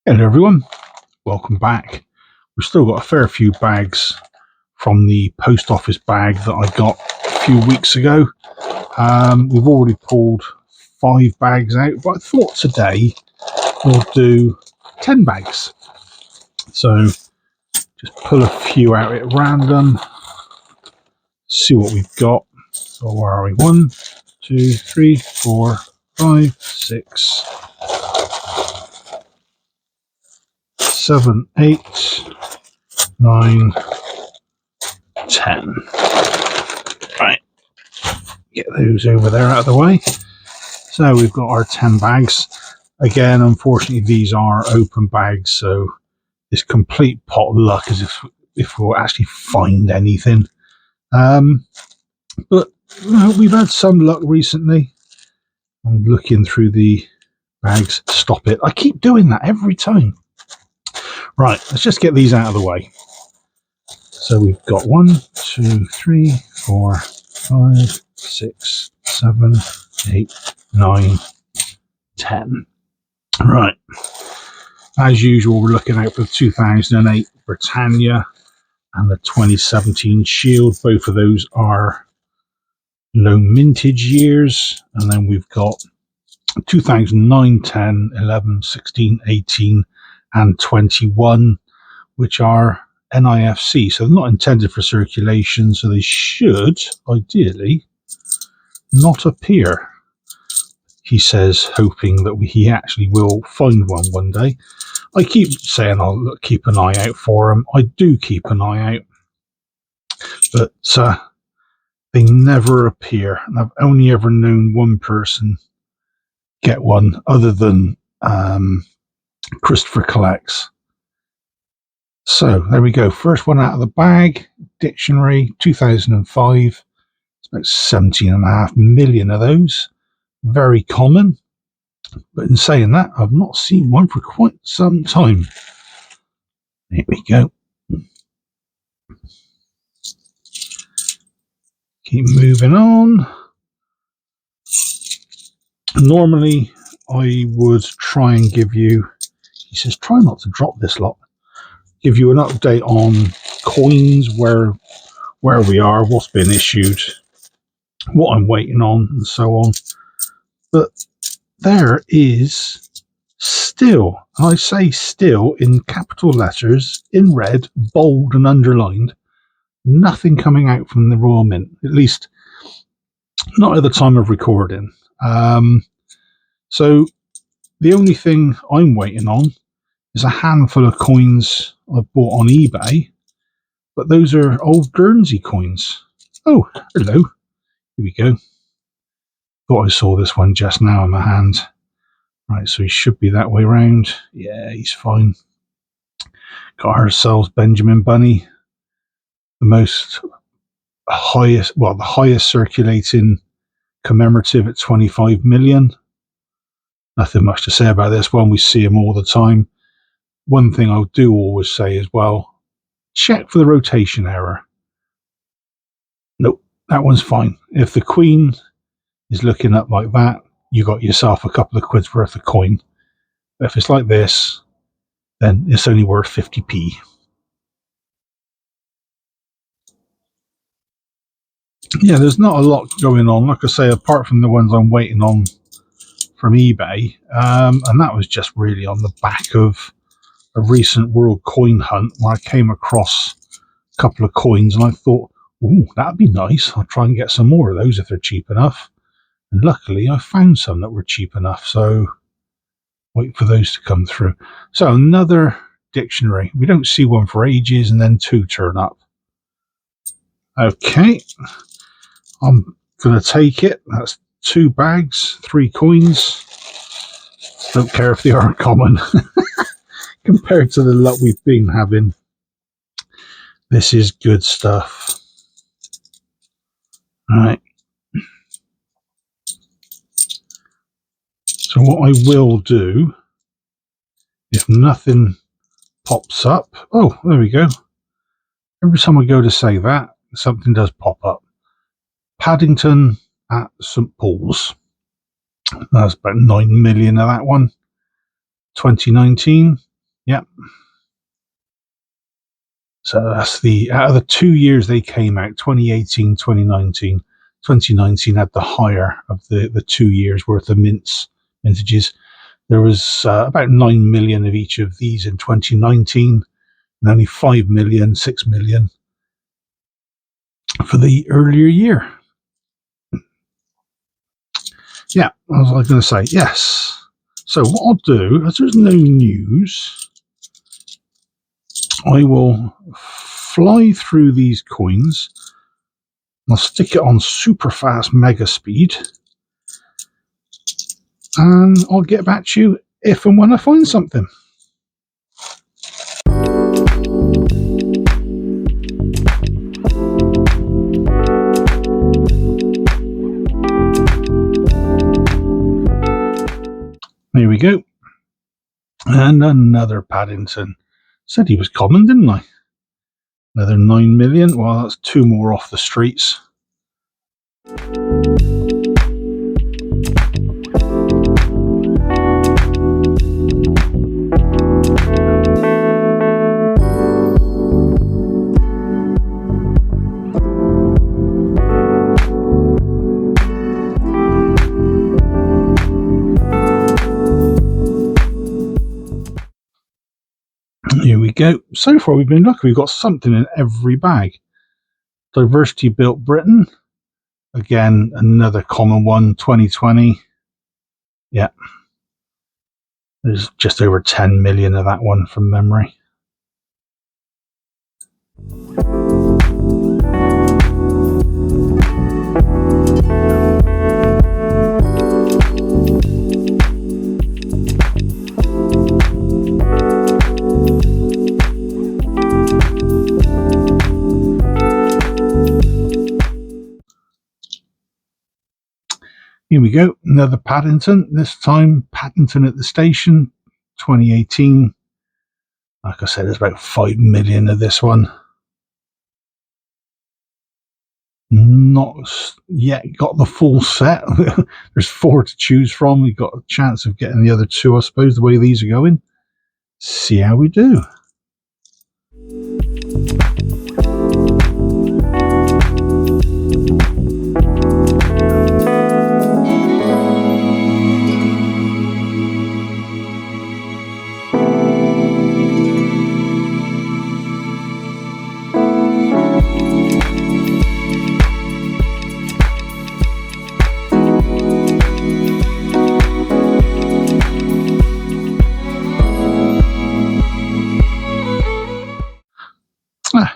Hello everyone, welcome back. We've still got a fair few bags from the post office bag that I got a few weeks ago. We've already pulled 5 bags out, but I thought today we'll do 10 bags. So just pull a few out at random, see what we've got. So where are we? 1, 2, 3, 4, 5, 6, 7, 8, 9, 10. Right, get those over there out of the way. So we've got our 10 bags. Again, unfortunately, these are open bags, so it's complete pot of luck as if we'll actually find anything. But we've had some luck recently. I'm looking through the bags. Stop it. I keep doing that every time. Right, let's just get these out of the way. So we've got 1, 2, 3, 4, 5, 6, 7, 8, 9, 10. Right. As usual, we're looking out for the 2008 Britannia and the 2017 Shield. Both of those are low mintage years. And then we've got 2009, 10, 11, 16, 18, and 21, which are NIFC. So they're not intended for circulation, so they should, ideally, not appear. He says, hoping that he actually will find one day. I keep saying I'll keep an eye out for them. I do keep an eye out, but they never appear. And I've only ever known one person get one, other than Christopher Collects. So there we go. First one out of the bag. Dictionary, 2005. It's about 17.5 million of those. Very common. But in saying that, I've not seen one for quite some time. Here we go. Keep moving on. Normally, I would try and give you, he says, try not to drop this lot, give you an update on coins, where we are, what's been issued, what I'm waiting on, and so on. But there is still, I say still in capital letters, in red, bold and underlined, nothing coming out from the Royal Mint, at least not at the time of recording. So the only thing I'm waiting on is a handful of coins I bought on eBay, but those are old Guernsey coins. Oh, hello. Here we go. Thought I saw this one just now in my hand. Right, so he should be that way round. Yeah, he's fine. Got ourselves Benjamin Bunny, the highest circulating commemorative at 25 million. Nothing much to say about this one. We see him all the time. One thing I do always say as well, check for the rotation error. Nope, that one's fine. If the Queen is looking up like that, you got yourself a couple of quid's worth of coin. But if it's like this, then it's only worth 50p. Yeah, there's not a lot going on, like I say, apart from the ones I'm waiting on from eBay, and that was just really on the back of a recent World Coin Hunt where I came across a couple of coins and I thought, ooh, that'd be nice. I'll try and get some more of those if they're cheap enough. And luckily I found some that were cheap enough, so wait for those to come through. So another dictionary. We don't see one for ages, and then 2 turn up. Okay, I'm going to take it. That's 2 bags, 3 coins. Don't care if they aren't common. Compared to the luck we've been having, this is good stuff. Right. So what I will do, if nothing pops up, oh, there we go. Every time I go to say that, something does pop up. Paddington at St Paul's. That's about 9 million of that one. 2019. Yep. So that's out of the 2 years they came out, 2018, 2019. 2019 had the higher of the 2 years worth of mintages. There was about 9 million of each of these in 2019, and only 5 million, 6 million for the earlier year. Yeah, what was I going to say? Yes. So what I'll do, as there's no news, I will fly through these coins. I'll stick it on super fast mega speed, and I'll get back to you if and when I find something. There we go. And another Paddington. Said he was common, didn't I? Another 9 million. Well, that's 2 more off the streets. Here we go. So far we've been lucky. We've got something in every bag. Diversity Built Britain. Again, another common one, 2020. Yeah. There's just over 10 million of that one from memory. Here we go, another Paddington, this time Paddington at the Station, 2018. Like I said, there's about 5 million of this one. Not yet got the full set. There's 4 to choose from. We've got a chance of getting the other 2, I suppose, the way these are going. See how we do.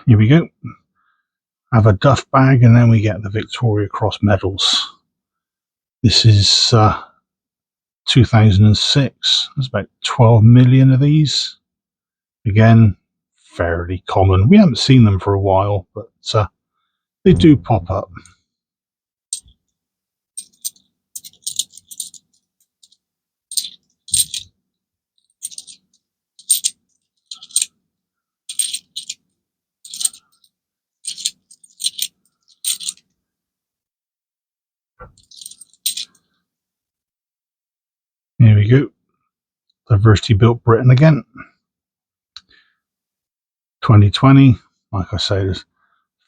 Here we go. Have a duff bag, and then we get the Victoria Cross medals. This is 2006. There's about 12 million of these. Again, fairly common. We haven't seen them for a while, but they do pop up. Here we go. Diversity Built Britain again. 2020. Like I say, it's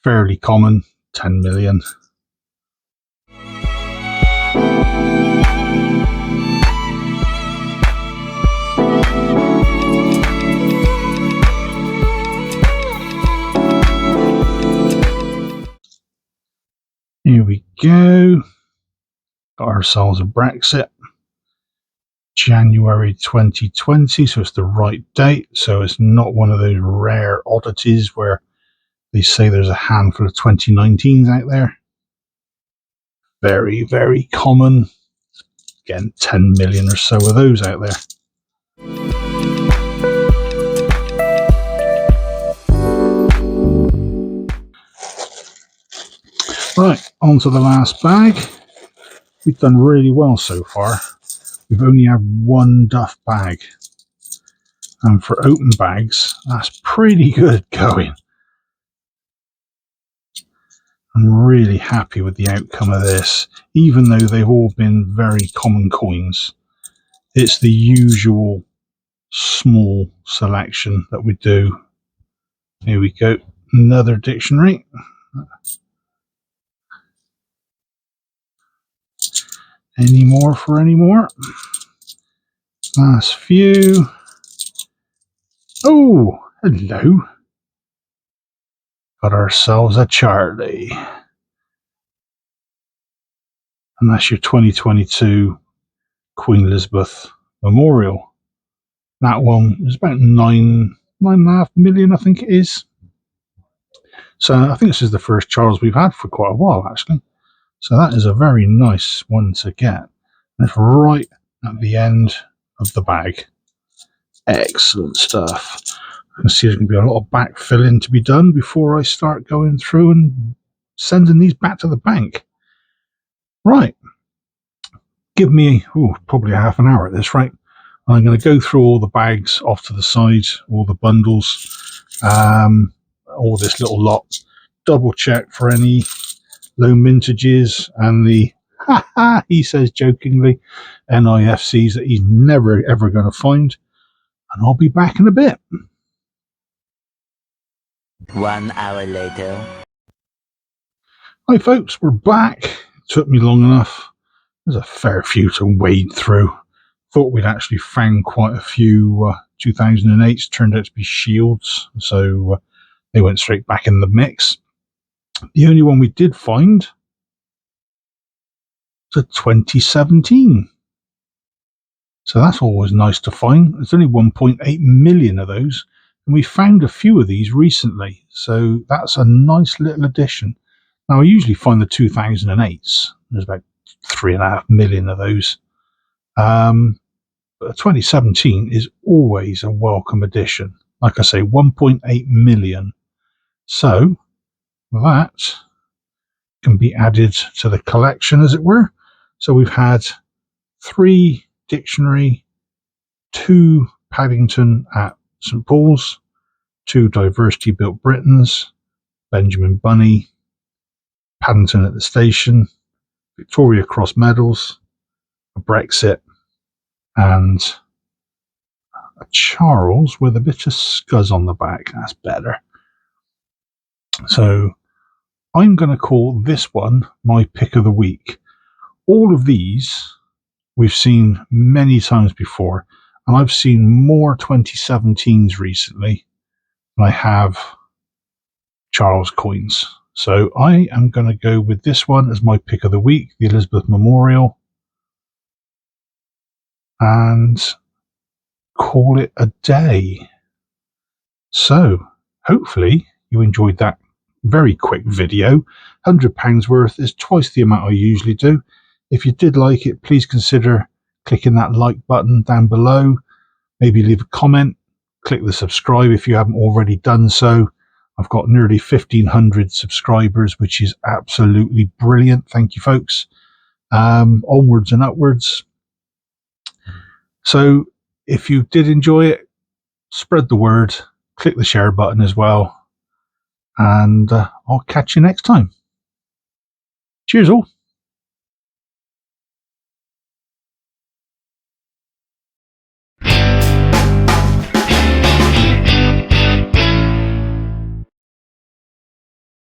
fairly common. 10 million. Here we go. Got ourselves a Brexit. January 2020, so it's the right date. So it's not one of those rare oddities where they say there's a handful of 2019s out there. Very, very common. Again, 10 million or so of those out there. Right, on to the last bag. We've done really well so far. We've only had 1 duff bag. And for open bags, that's pretty good going. I'm really happy with the outcome of this, even though they've all been very common coins. It's the usual small selection that we do. Here we go, another dictionary. Any more for any more? Last few. Oh, hello. Got ourselves a Charlie. And that's your 2022 Queen Elizabeth Memorial. That one is about 9.5 million, I think it is. So I think this is the first Charles we've had for quite a while, actually. So that is a very nice one to get. And it's right at the end of the bag. Excellent stuff. I can see there's going to be a lot of backfilling to be done before I start going through and sending these back to the bank. Right. Give me probably a half an hour at this rate. I'm going to go through all the bags off to the side, all the bundles, all this little lot, double check for any low mintages and the, he says jokingly, NIFCs that he's never ever going to find. And I'll be back in a bit. 1 hour later. Hi folks, we're back. It took me long enough. There's a fair few to wade through. Thought we'd actually found quite a few 2008s, turned out to be Shields, so they went straight back in the mix. The only one we did find was a 2017. So that's always nice to find. There's only 1.8 million of those, and we found a few of these recently, so that's a nice little addition. Now, I usually find the 2008s. There's about 3.5 million of those. But 2017 is always a welcome addition. Like I say, 1.8 million. So that can be added to the collection, as it were. So we've had 3 dictionary, 2 Paddington at St Paul's, 2 Diversity Built Britons, Benjamin Bunny, Paddington at the Station, Victoria Cross medals, a Brexit, and a Charles with a bit of scuzz on the back. That's better. So I'm going to call this one my pick of the week. All of these we've seen many times before, and I've seen more 2017s recently than I have Charles coins. So I am going to go with this one as my pick of the week, the Elizabeth Memorial, and call it a day. So hopefully you enjoyed that very quick video. £100 worth is twice the amount I usually do. If you did like it, please consider clicking that like button down below. Maybe leave a comment. Click the subscribe if you haven't already done so. I've got nearly 1,500 subscribers, which is absolutely brilliant. Thank you, folks. Onwards and upwards. So if you did enjoy it, spread the word. Click the share button as well. And I'll catch you next time. Cheers all.